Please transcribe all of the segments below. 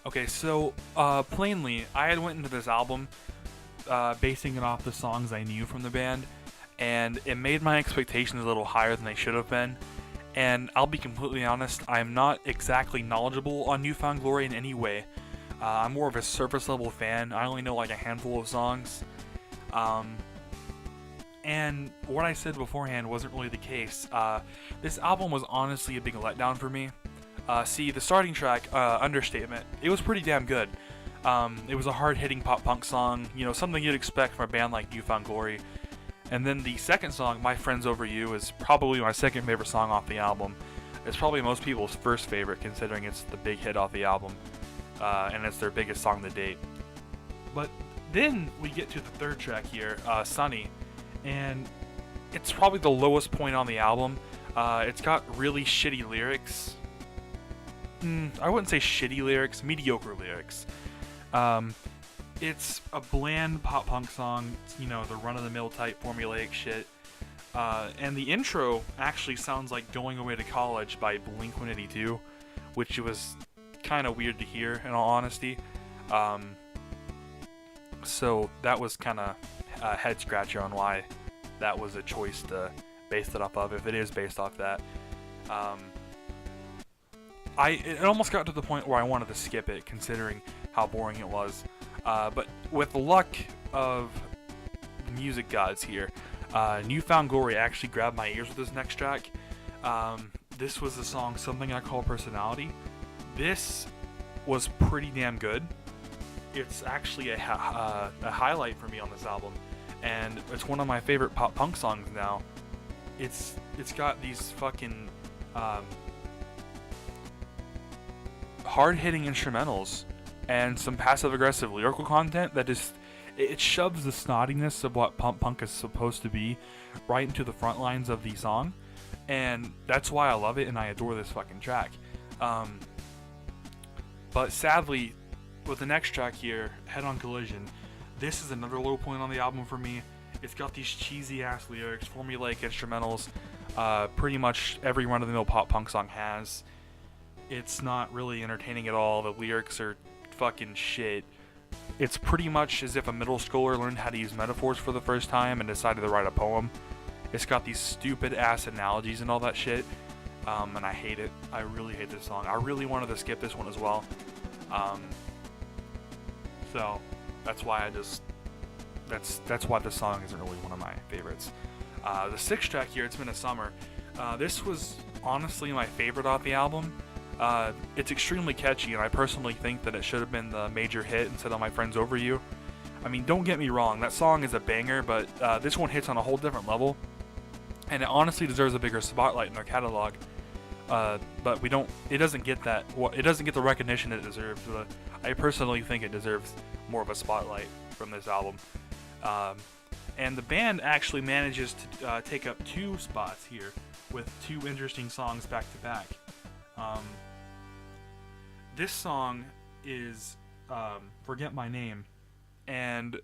Okay, so plainly, I had went into this album basing it off the songs I knew from the band, and it made my expectations a little higher than they should have been. And I'll be completely honest, I'm not exactly knowledgeable on Newfound Glory in any way. I'm more of a surface level fan. I only know like a handful of songs. Um, and what I said beforehand wasn't really the case. This album was honestly a big letdown for me. See, the starting track, Understatement, it was pretty damn good. It was a hard-hitting pop-punk song, you know, something you'd expect from a band like Newfound Glory. And then the second song, My Friends Over You, is probably my second favorite song off the album. It's probably most people's first favorite, considering it's the big hit off the album, and it's their biggest song to date. But then we get to the third track here, Sunny, and it's probably the lowest point on the album. It's got really shitty lyrics. I wouldn't say shitty lyrics, mediocre lyrics. It's a bland pop punk song, you know, the run-of-the-mill type formulaic shit. And the intro actually sounds like Going Away to College by Blink-182, which was kind of weird to hear, in all honesty. So that was kind of a head-scratcher on why that was a choice to base it off of, if it is based off that. It almost got to the point where I wanted to skip it, considering how boring it was. But with the luck of the music gods here, Newfound Glory actually grabbed my ears with this next track. This was the song Something I Call Personality. This was pretty damn good. It's actually a highlight for me on this album, and it's one of my favorite pop punk songs now. It's got these fucking hard-hitting instrumentals and some passive-aggressive lyrical content that just it shoves the snottiness of what punk is supposed to be right into the front lines of the song, and that's why I love it and I adore this fucking track. But sadly, with the next track here, Head On Collision, this is another low point on the album for me. It's got these cheesy-ass lyrics, formulaic instrumentals, pretty much every run-of-the-mill pop-punk song has. It's not really entertaining at all. The lyrics are fucking shit. It's pretty much as if a middle schooler learned how to use metaphors for the first time and decided to write a poem. It's got these stupid-ass analogies and all that shit, and I hate it. I really hate this song. I really wanted to skip this one as well. So that's why that's why this song isn't really one of my favorites. The sixth track here, It's Been a Summer. This was honestly my favorite off the album. It's extremely catchy, and I personally think that it should have been the major hit instead of My Friends Over You. I mean, don't get me wrong, that song is a banger, but this one hits on a whole different level, and it honestly deserves a bigger spotlight in their catalog. But it doesn't get the recognition it deserves. I personally think it deserves more of a spotlight from this album. And the band actually manages to take up 2 spots here with 2 interesting songs back to back. This song is Forget My Name, and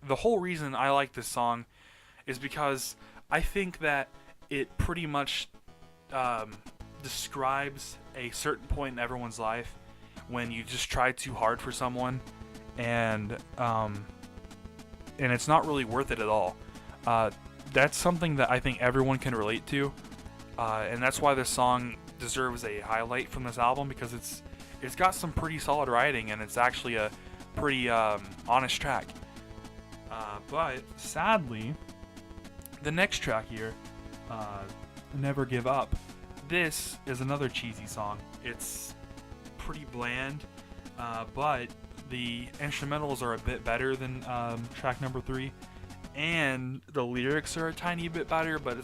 the whole reason I like this song is because I think that it pretty much describes a certain point in everyone's life when you just try too hard for someone and it's not really worth it at all. That's something that I think everyone can relate to, and that's why this song deserves a highlight from this album, because it's got some pretty solid writing and it's actually a pretty honest track. But sadly, the next track here, Never Give Up, this is another cheesy song. It's pretty bland, but the instrumentals are a bit better than track number 3, and the lyrics are a tiny bit better, but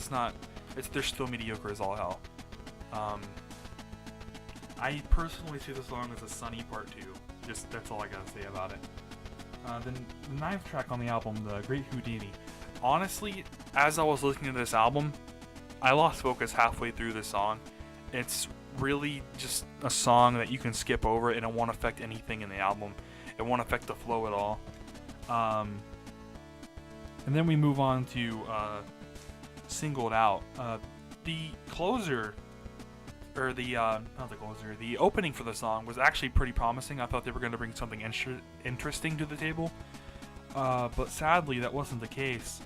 they're still mediocre as all hell. I personally see the song as a Sunny Part 2. That's all I gotta say about it. Then the 9th track on the album, The Great Houdini. Honestly, as I was listening to this album, I lost focus halfway through this song. It's really just a song that you can skip over and it won't affect anything in the album. It won't affect the flow at all. And then we move on to Singled Out. The closer or the not the closer, the opening for the song was actually pretty promising. I thought they were going to bring something interesting to the table, but sadly that wasn't the case,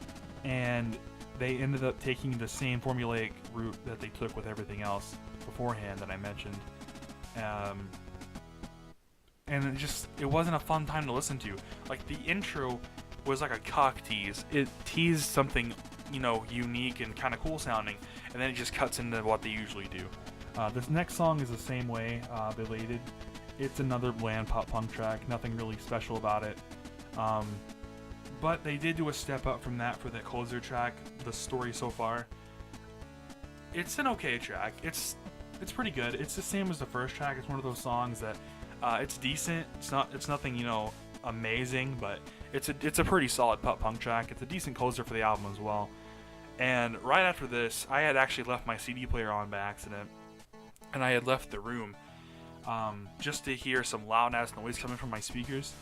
and they ended up taking the same formulaic route that they took with everything else beforehand that I mentioned. And it wasn't a fun time to listen to. Like, the intro was like a cock tease. It teased something, unique and kind of cool sounding, and then it just cuts into what they usually do. This next song is the same way, Belated. It's another bland pop punk track, nothing really special about it. But they did do a step up from that for the closer track, The Story So Far. It's an okay track. It's pretty good. It's the same as the first track. It's one of those songs that it's decent. It's nothing amazing, but it's a pretty solid pop punk track. It's a decent closer for the album as well. And right after this, I had actually left my CD player on by accident, and I had left the room just to hear some loud ass noise coming from my speakers.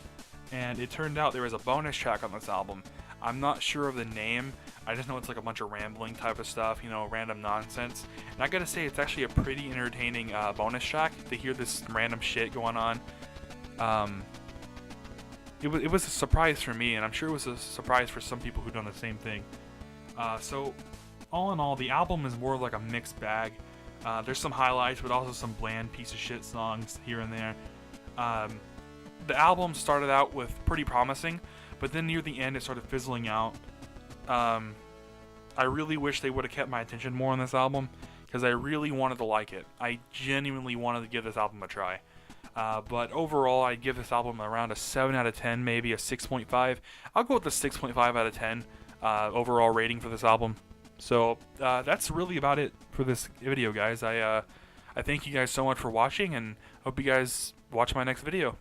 And it turned out there was a bonus track on this album. I'm not sure of the name. I just know it's like a bunch of rambling type of stuff, random nonsense. And I gotta say, it's actually a pretty entertaining bonus track to hear this random shit going on. It was a surprise for me, and I'm sure it was a surprise for some people who've done the same thing. So, all in all, the album is more of like a mixed bag. There's some highlights, but also some bland piece of shit songs here and there. The album started out with pretty promising, but then near the end it started fizzling out. I really wish they would have kept my attention more on this album, because I really wanted to like it. I genuinely wanted to give this album a try. But overall, I'd give this album around a 7 out of 10, maybe a 6.5. I'll go with a 6.5 out of 10 overall rating for this album. So that's really about it for this video, guys. I thank you guys so much for watching, and hope you guys watch my next video.